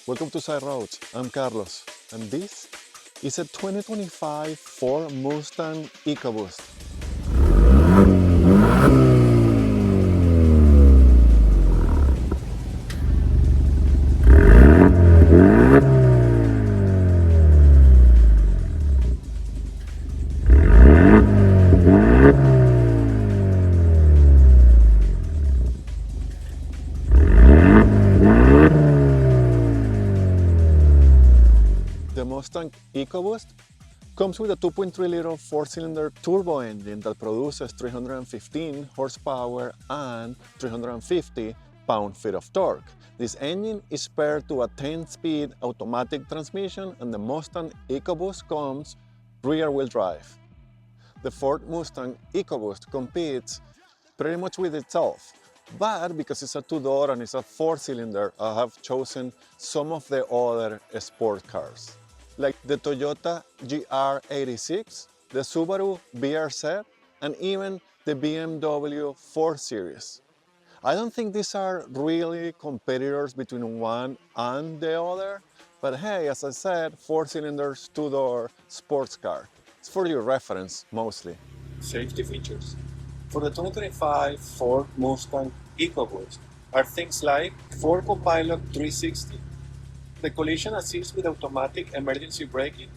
Welcome to Side Roads. I'm Carlos, and this is a 2025 Ford Mustang EcoBoost. The Mustang EcoBoost comes with a 2.3-liter four-cylinder turbo engine that produces 315 horsepower and 350 pound-feet of torque. This engine is paired to a 10-speed automatic transmission, and the Mustang EcoBoost comes rear-wheel drive. The Ford Mustang EcoBoost competes pretty much with itself, but because it's a two-door and it's a four-cylinder, I have chosen some of the other sport cars, like the Toyota GR86, the Subaru BRZ, and even the BMW 4 Series. I don't think these are really competitors between one and the other, but hey, as I said, four cylinders, two-door sports car. It's for your reference, mostly. Safety features. For the 2025 Ford Mustang EcoBoost are things like Ford Copilot 360, the collision assist with automatic emergency braking,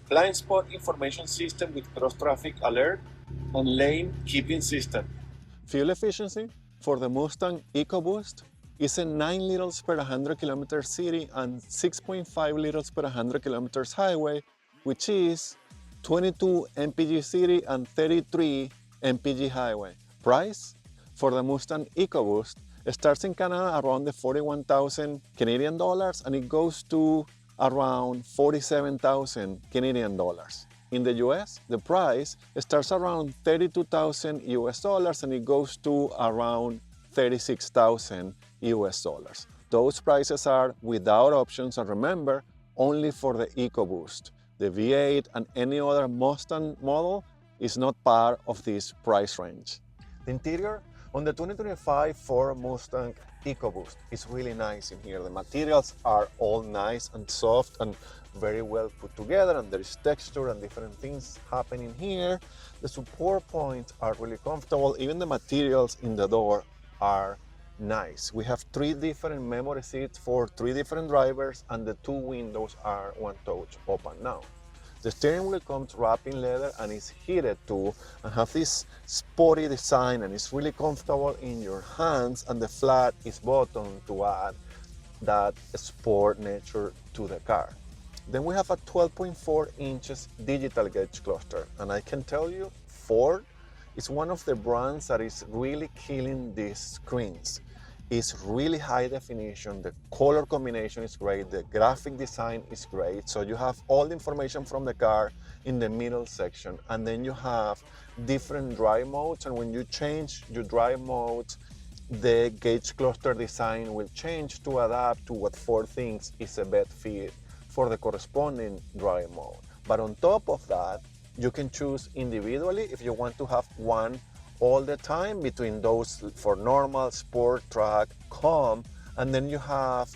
blind spot information system with cross-traffic alert, and lane keeping system. Fuel efficiency for the Mustang EcoBoost is a 9 liters per 100 kilometers city and 6.5 liters per 100 kilometers highway, which is 22 mpg city and 33 mpg highway. Price for the Mustang EcoBoost starts in Canada around the 41,000 Canadian dollars, and it goes to around 47,000 Canadian dollars. In the US, the price starts around 32,000 US dollars and it goes to around 36,000 US dollars. Those prices are without options, and remember, only for the EcoBoost. The V8 and any other Mustang model is not part of this price range. The interior on the 2025 Ford Mustang EcoBoost is really nice in here. The materials are all nice and soft and very well put together, and there is texture and different things happening here. The support points are really comfortable. Even the materials in the door are nice. We have 3 different memory seats for 3 different drivers, and the 2 windows are one touch up and down. The steering wheel comes wrapped in leather and is heated too, and have this sporty design, and it's really comfortable in your hands, and the flat is buttoned to add that sport nature to the car. Then we have a 12.4 inches digital gauge cluster, and I can tell you, Ford is one of the brands that is really killing these screens. It's really high definition, the color combination is great, the graphic design is great. So you have all the information from the car in the middle section, and then you have different drive modes, and when you change your drive modes, the gauge cluster design will change to adapt to what Ford thinks is a best fit for the corresponding drive mode. But on top of that, you can choose individually if you want to have one all the time between those for normal, sport, track, calm, and then you have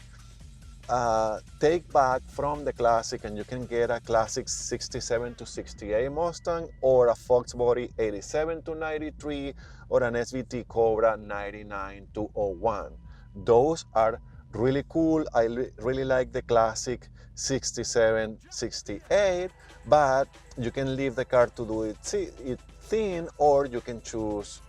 take back from the classic, and you can get a classic 67 to 68 Mustang, or a Fox Body 87 to 93, or an SVT Cobra 99 to 01. Those are really cool. I really like the classic 67, 68, but you can leave the car to do it thin, or you can choose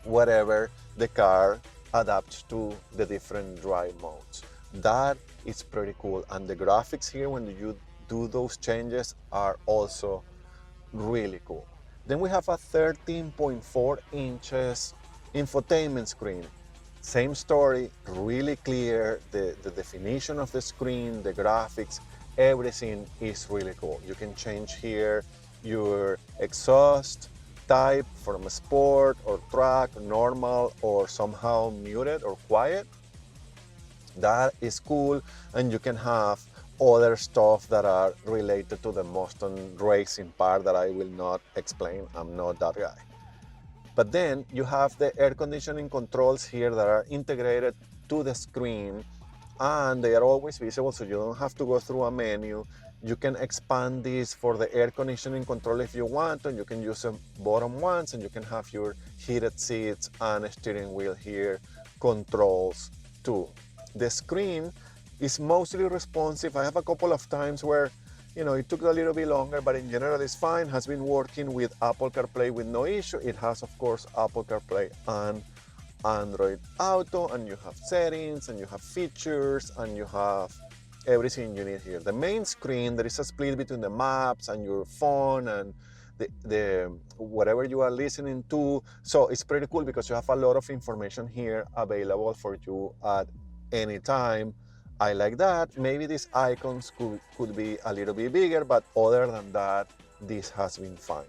whatever the car adapts to the different drive modes. That is pretty cool, and the graphics here when you do those changes are also really cool. Then we have a 13.4 inches infotainment screen. Same story, really clear, the definition of the screen, the graphics, everything is really cool. You can change here your exhaust type from sport or track, normal, or somehow muted or quiet. That is cool, and you can have other stuff that are related to the Mustang racing part that I will not explain. I'm not that guy. But then you have the air conditioning controls here that are integrated to the screen, and they are always visible, so you don't have to go through a menu. You can expand this for the air conditioning control if you want, and you can use the bottom ones, and you can have your heated seats and a steering wheel here controls too. The screen is mostly responsive. I have a couple of times where it took a little bit longer, but in general it's fine. Has been working with Apple CarPlay with no issue. It has, of course, Apple CarPlay and Android Auto, and you have settings, and you have features, and you have everything you need here. The main screen, there is a split between the maps and your phone and the whatever you are listening to. So it's pretty cool because you have a lot of information here available for you at any time. I like that. Maybe these icons could be a little bit bigger, but other than that, this has been fine.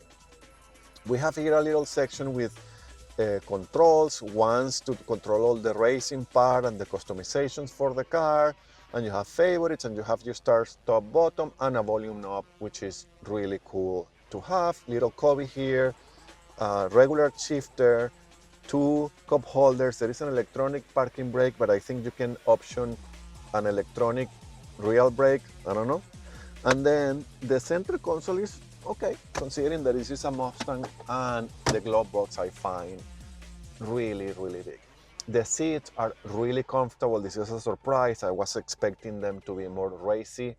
We have here a little section with controls, ones to control all the racing part and the customizations for the car, and you have favorites, and you have your start, stop button, and a volume knob, which is really cool to have. Little cubby here, regular shifter, 2 cup holders. There is an electronic parking brake, but I think you can option an electronic real brake, I don't know. And then the center console is okay, considering that this is a Mustang, and the glove box I find really, really big. The seats are really comfortable. This is a surprise. I was expecting them to be more racy.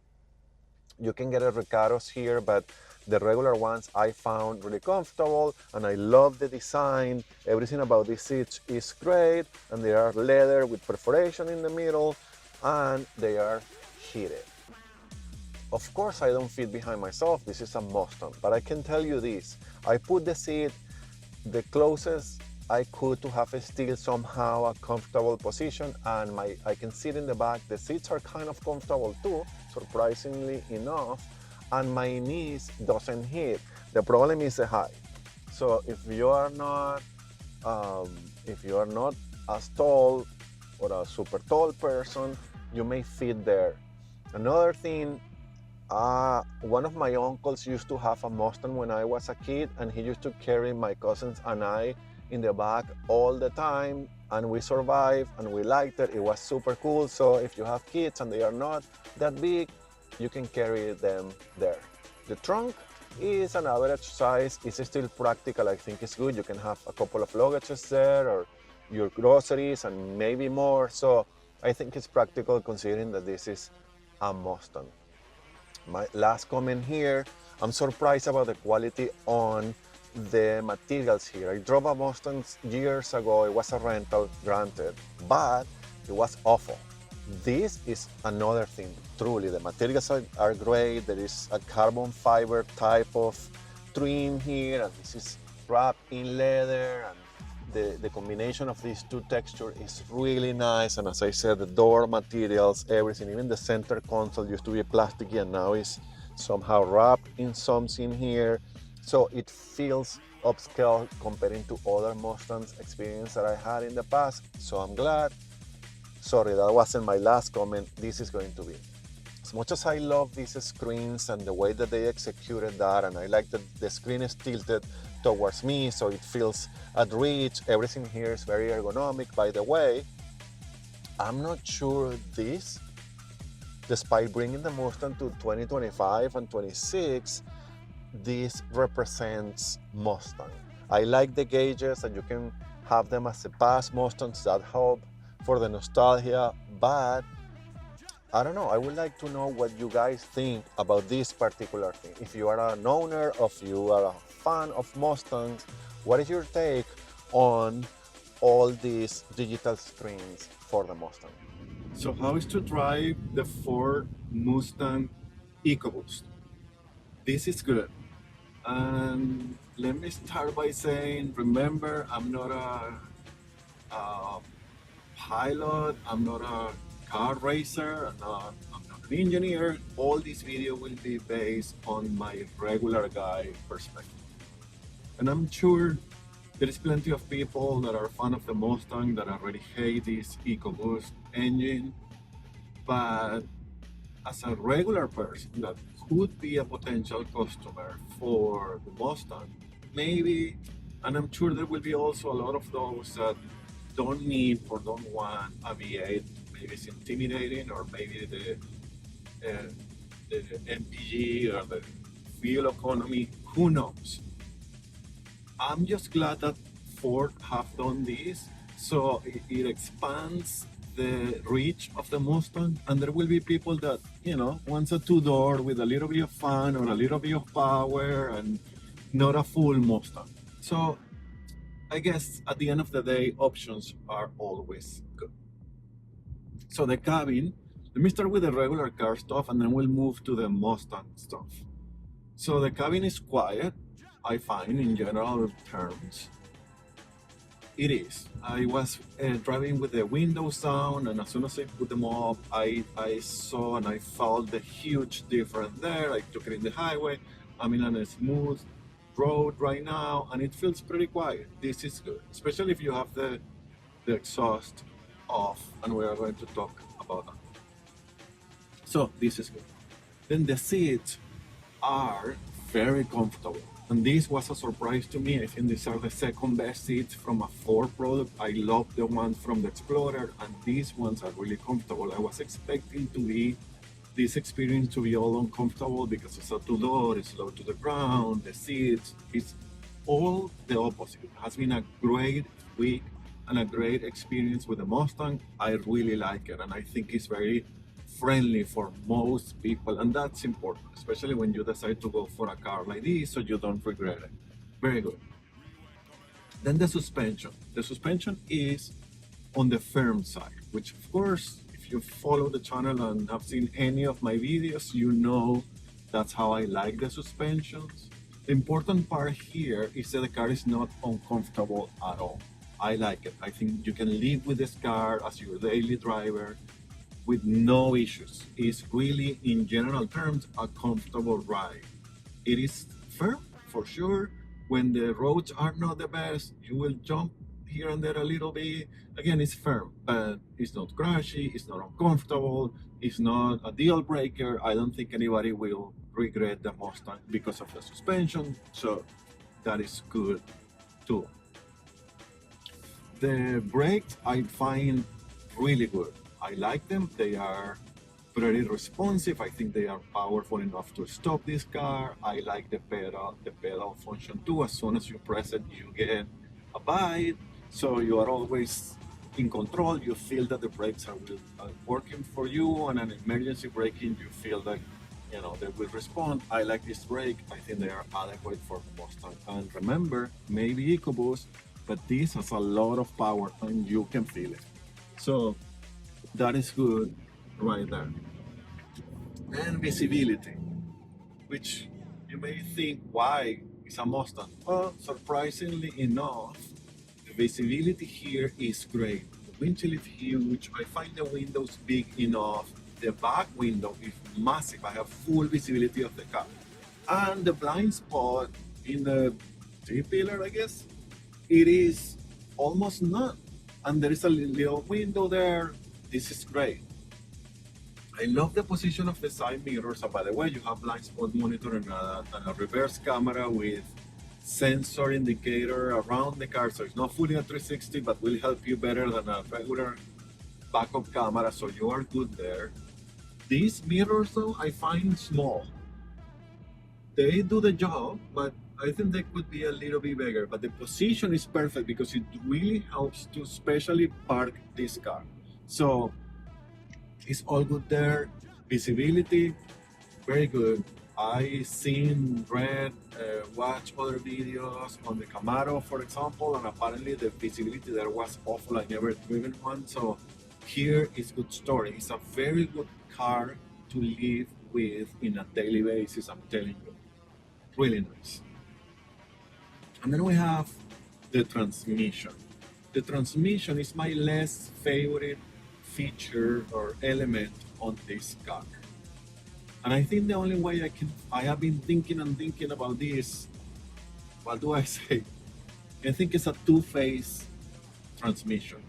You can get a Ricaros here, but the regular ones I found really comfortable, and I love the design. Everything about these seats is great, and they are leather with perforation in the middle, and they are heated. Of course, I don't fit behind myself. This is a Mustang, but I can tell you this. I put the seat the closest I could to have still somehow a comfortable position, and I can sit in the back. The seats are kind of comfortable too, surprisingly enough, and my knees doesn't hit. The problem is the height. So if you are not as tall or a super tall person, you may fit there. Another thing, one of my uncles used to have a Mustang when I was a kid, and he used to carry my cousins and I in the back all the time, and we survived and we liked it. It was super cool. So if you have kids and they are not that big, you can carry them there. The trunk is an average size. It's still practical. I think it's good. You can have a couple of luggages there, or your groceries, and maybe more. So I think it's practical considering that this is a Mustang. My last comment here, I'm surprised about the quality on the materials here. I drove a Mustang years ago. It was a rental, granted, but it was awful. This is another thing. Truly, the materials are great. There is a carbon fiber type of trim here, and this is wrapped in leather, and the combination of these two textures is really nice. And as I said, the door materials, everything, even the center console used to be plasticky and now is somehow wrapped in something here. So it feels upscale comparing to other Mustangs experience that I had in the past. So I'm glad. Sorry, that wasn't my last comment. This is going to be. As much as I love these screens and the way that they executed that, and I like that the screen is tilted towards me so it feels at reach, everything here is very ergonomic. By the way, I'm not sure this, despite bringing the Mustang to 2025 and 26, this represents Mustang. I like the gauges, and you can have them as the past Mustangs. That help for the nostalgia, but I don't know. I would like to know what you guys think about this particular thing. If you are an owner, or if you are a fan of Mustangs, what is your take on all these digital screens for the Mustang? So how is to drive the Ford Mustang EcoBoost? This is good. And let me start by saying, remember, I'm not a pilot, I'm not a car racer, I'm not an engineer. All this video will be based on my regular guy perspective. And I'm sure there is plenty of people that are fan of the Mustang that already hate this EcoBoost engine, but as a regular person that could be a potential customer for the Mustang, maybe, and I'm sure there will be also a lot of those that don't need or don't want a V8 maybe it's intimidating, or maybe uh, the MPG or the fuel economy, who knows. I'm just glad that Ford have done this, so it expands the reach of the Mustang, and there will be people that, you know, wants a two-door with a little bit of fun or a little bit of power and not a full Mustang. So I guess at the end of the day, options are always good. So the cabin, let me start with the regular car stuff and then we'll move to the Mustang stuff. So the cabin is quiet, I find, in general terms. It is. I was driving with the windows down, and as soon as I put them up, I saw and I felt the huge difference there. I took it in the highway. I'm in a smooth road right now, and it feels pretty quiet. This is good, especially if you have the exhaust off, and we are going to talk about that. So this is good. Then the seats are very comfortable, and this was a surprise to me. I think these are the second best seats from a Ford product. I love the ones from the Explorer, and these ones are really comfortable. I was expecting this experience to be all uncomfortable because it's a two-door, it's low to the ground, the seats, it's all the opposite. It has been a great week and a great experience with the Mustang. I really like it, and I think it's very friendly for most people, and that's important, especially when you decide to go for a car like this so you don't regret it. Very good. Then the suspension. The suspension is on the firm side, which of course, if you follow the channel and have seen any of my videos, you know that's how I like the suspensions. The important part here is that the car is not uncomfortable at all. I like it. I think you can live with this car as your daily driver with no issues. It's really, in general terms, a comfortable ride. It is firm, for sure. When the roads are not the best, you will jump here and there a little bit. Again, it's firm, but it's not crashy, it's not uncomfortable, it's not a deal breaker. I don't think anybody will regret the Mustang because of the suspension, so that is good too. The brakes I find really good. I like them. They are pretty responsive. I think they are powerful enough to stop this car. I like the pedal function too. As soon as you press it, you get a bite, so you are always in control. You feel that the brakes are working for you, and an emergency braking, you feel like, you know, they will respond. I like this brake. I think they are adequate for the Mustang. And remember, maybe EcoBoost, but this has a lot of power and you can feel it. So that is good right there. And visibility, which you may think, why is a Mustang? Well, surprisingly enough, the visibility here is great. The windshield is huge. I find the windows big enough. The back window is massive. I have full visibility of the car. And the blind spot in the T-pillar, I guess, it is almost none. And there is a little window there. This is great. I love the position of the side mirrors. And by the way, you have blind spot monitor and a reverse camera with sensor indicator around the car. So it's not fully a 360, but will help you better than a regular backup camera. So you are good there. These mirrors though, I find small. They do the job, but I think they could be a little bit bigger. But the position is perfect because it really helps to especially park this car. So it's all good there. Visibility, very good. I seen, read, watch other videos on the Camaro, for example, and apparently the visibility there was awful. I never driven one, so here is good story. It's a very good car to live with in a daily basis, I'm telling you. Really nice. And then we have the transmission. The transmission is my less favorite feature or element on this car. And I think the only way I have been thinking about this, what do I say? I think it's a two-phase transmission.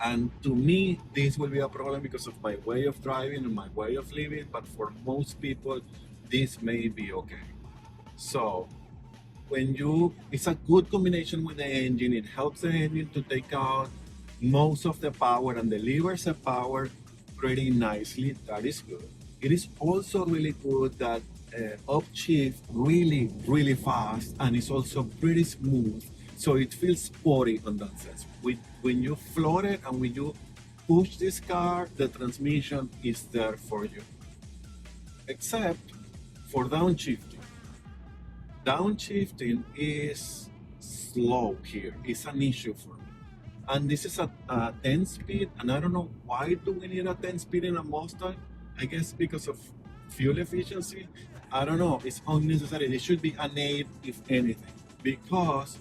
And to me, this will be a problem because of my way of driving and my way of living, but for most people, this may be okay. So it's a good combination with the engine. It helps the engine to take out most of the power and delivers the power pretty nicely. That is good. It is also really good that upshift really fast, and it's also pretty smooth, so it feels sporty on that sense. When you float it and when you push this car, the transmission is there for you, except for downshifting. Downshifting is slow here. It's an issue for me. And this is a 10 speed, and I don't know why do we need a 10 speed in a Mustang. I guess because of fuel efficiency. I don't know, it's unnecessary. It should be an 8 if anything, because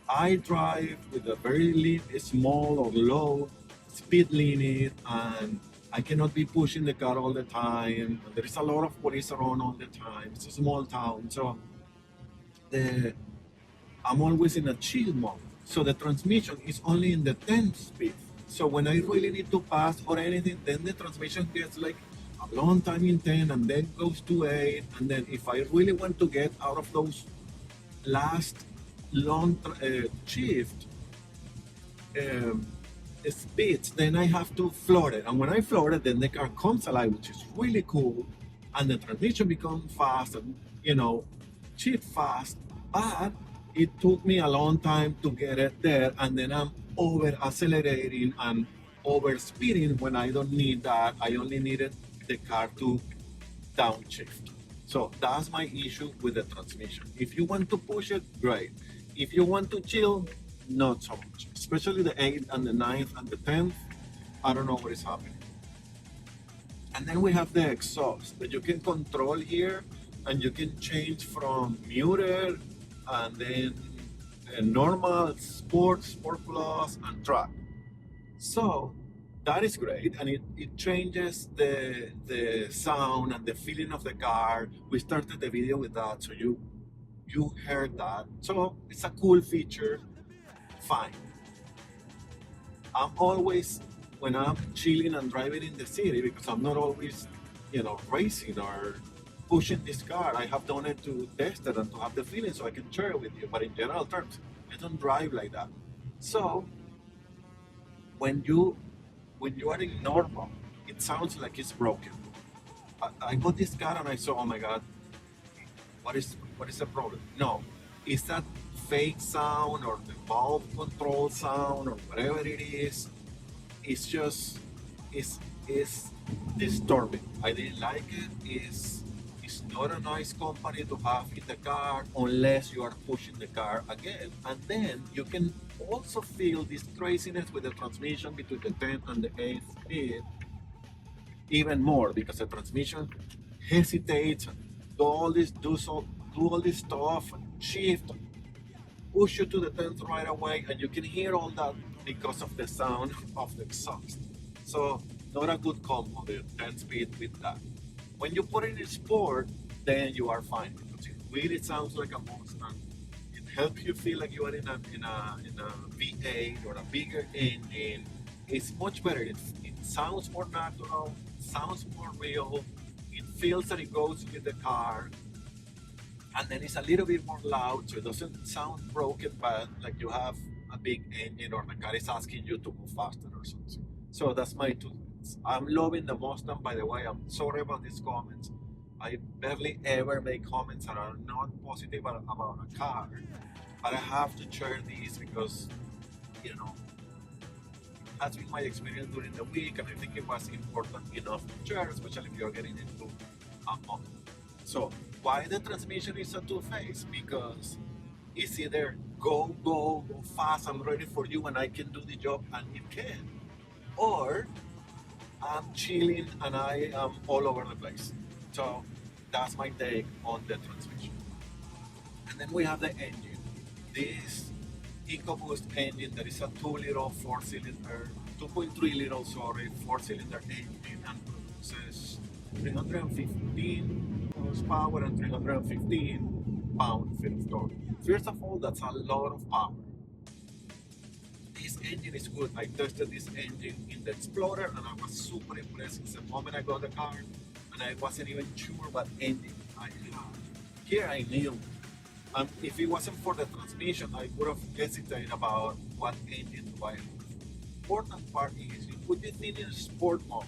I drive with a very small or low speed limit, and I cannot be pushing the car all the time. There is a lot of police around all the time. It's a small town, so I'm always in a chill mode. So the transmission is only in the 10 speed. So when I really need to pass or anything, then the transmission gets like a long time in 10 and then goes to 8. And then if I really want to get out of those last long shift speeds, then I have to float it. And when I float it, then the car comes alive, which is really cool. And the transmission becomes fast and, cheap fast. But it took me a long time to get it there. And then I'm over accelerating and over speeding when I don't need that. I only needed the car to downshift. So that's my issue with the transmission. If you want to push it, great. If you want to chill, not so much. Especially the 8th and the 9th and the 10th, I don't know what is happening. And then we have the exhaust that you can control here, and you can change from muted and then normal, sport plus, and track. So that is great, and it changes the sound and the feeling of the car. We started the video with that, so you heard that. So it's a cool feature, fine. I'm always, when I'm chilling and driving in the city, because I'm not always, racing or pushing this car, I have done it to test it and to have the feeling so I can share it with you. But in general terms, I don't drive like that. So when you are in normal, it sounds like it's broken. I got this car and I saw, oh my God, what is the problem? No, it's that fake sound or the valve control sound or whatever it is. It's just, it's disturbing. I didn't like it. It's not a nice company to have in the car unless you are pushing the car again. And then you can also feel this craziness with the transmission between the 10th and the 8th speed even more, because the transmission hesitates, do all this stuff, shift, push you to the 10th right away, and you can hear all that because of the sound of the exhaust. So not a good combo, the 10 speed with that. When you put it in sport, then you are fine, because it really sounds like a Mustang. It helps you feel like you are in a V8 or a bigger engine. It's much better. It sounds more natural, sounds more real. It feels that it goes with the car. And then it's a little bit more loud, so it doesn't sound broken, but like you have a big engine or the car is asking you to go faster or something. So that's my 2 cents. I'm loving the Mustang, by the way. I'm sorry about these comments. I barely ever make comments that are not positive about a car, but I have to share these because, that's been my experience during the week, and I think it was important enough to share, especially if you're getting into a Mustang. So why the transmission is a two-phase? Because it's either go fast, I'm ready for you and I can do the job, and it can, or I'm chilling and I am all over the place. So that's my take on the transmission. And then we have the engine. This EcoBoost engine, that is a 2-liter 4-cylinder, 2.3 liter, sorry, 4-cylinder engine, and produces 315 horsepower and 315 pound-feet of torque. First of all, that's a lot of power. This engine is good. I tested this engine in the Explorer and I was super impressed. It's the moment I got the car and I wasn't even sure what engine I had. Here I knew. If it wasn't for the transmission, I would have hesitated about what engine to buy. important part is you put this thing in sport mode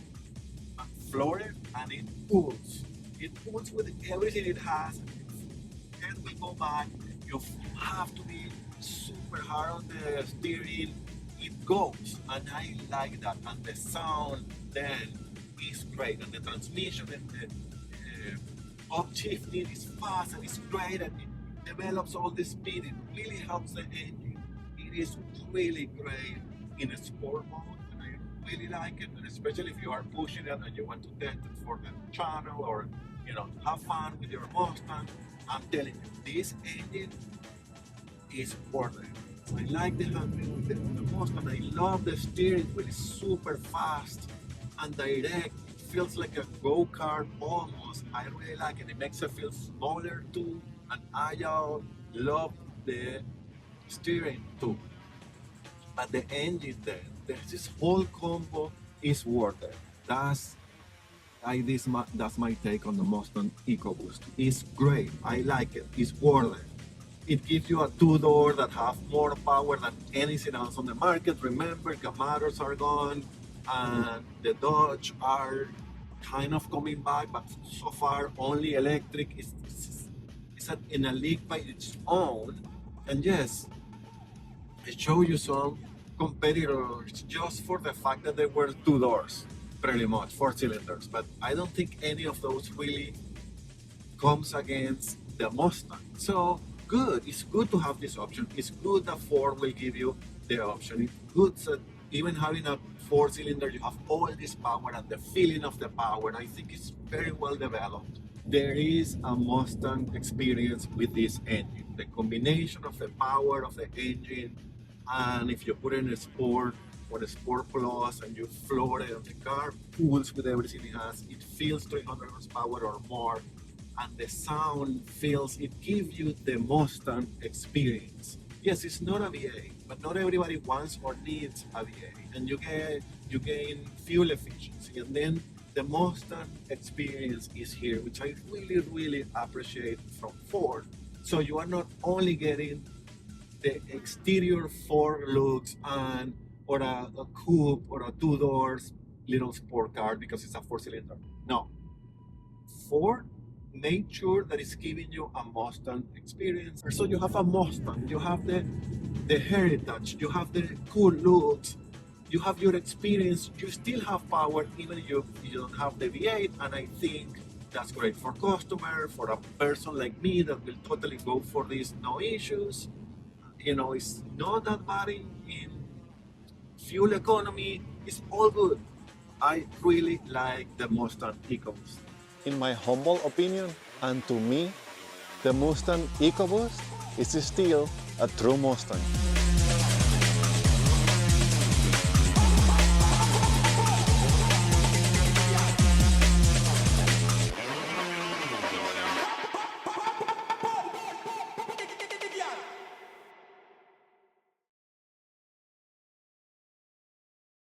and floor it, and it pulls. It pulls with everything it has. Head will go back. You have to be super hard on the steering. It goes, and I like that. And the sound then is great, and the transmission and the upshifting is fast and it's great, and it develops all the speed. It really helps the engine. It is really great in a sport mode, and I really like it. And especially if you are pushing it and you want to test it for the channel, or have fun with your Mustang. I'm telling you, this engine is worth it. I like the handling with the Mustang. I love the steering wheel. It's super fast and direct. It feels like a go-kart almost. I really like it. It makes it feel smaller too and agile. Love the steering too. But the engine then, this whole combo is worth it. That's my take on the Mustang EcoBoost. It's great. I like it. It's worth it. It gives you a two-door that have more power than anything else on the market. Remember, Camaros are gone, and the Dodge are kind of coming back, but so far only electric is in a league by its own. And yes, I show you some competitors just for the fact that they were two doors, pretty much, 4 cylinders. But I don't think any of those really comes against the Mustang. So good. It's good to have this option. It's good that Ford will give you the option. It's good that even having a 4-cylinder, you have all this power and the feeling of the power. I think it's very well developed. There is a Mustang experience with this engine. The combination of the power of the engine, and if you put it in a Sport or a Sport Plus and you floor it on the car, pulls with everything it has. It feels 300 horsepower or more. And the sound feels, it gives you the Mustang experience. Yes, it's not a V8, but not everybody wants or needs a V8. And you gain fuel efficiency. And then the Mustang experience is here, which I really, really appreciate from Ford. So you are not only getting the exterior Ford looks or a coupe or a two-doors little sport car because it's a 4-cylinder. No. Ford made sure that it's giving you a Mustang experience. So you have a Mustang, you have the heritage, you have the cool looks, you have your experience, you still have power even if you don't have the V8, and I think that's great for customer, for a person like me that will totally go for this, no issues. It's not that bad in fuel economy, it's all good. I really like the Mustang EcoBoost. In my humble opinion, and to me, the Mustang EcoBoost is still a true Mustang.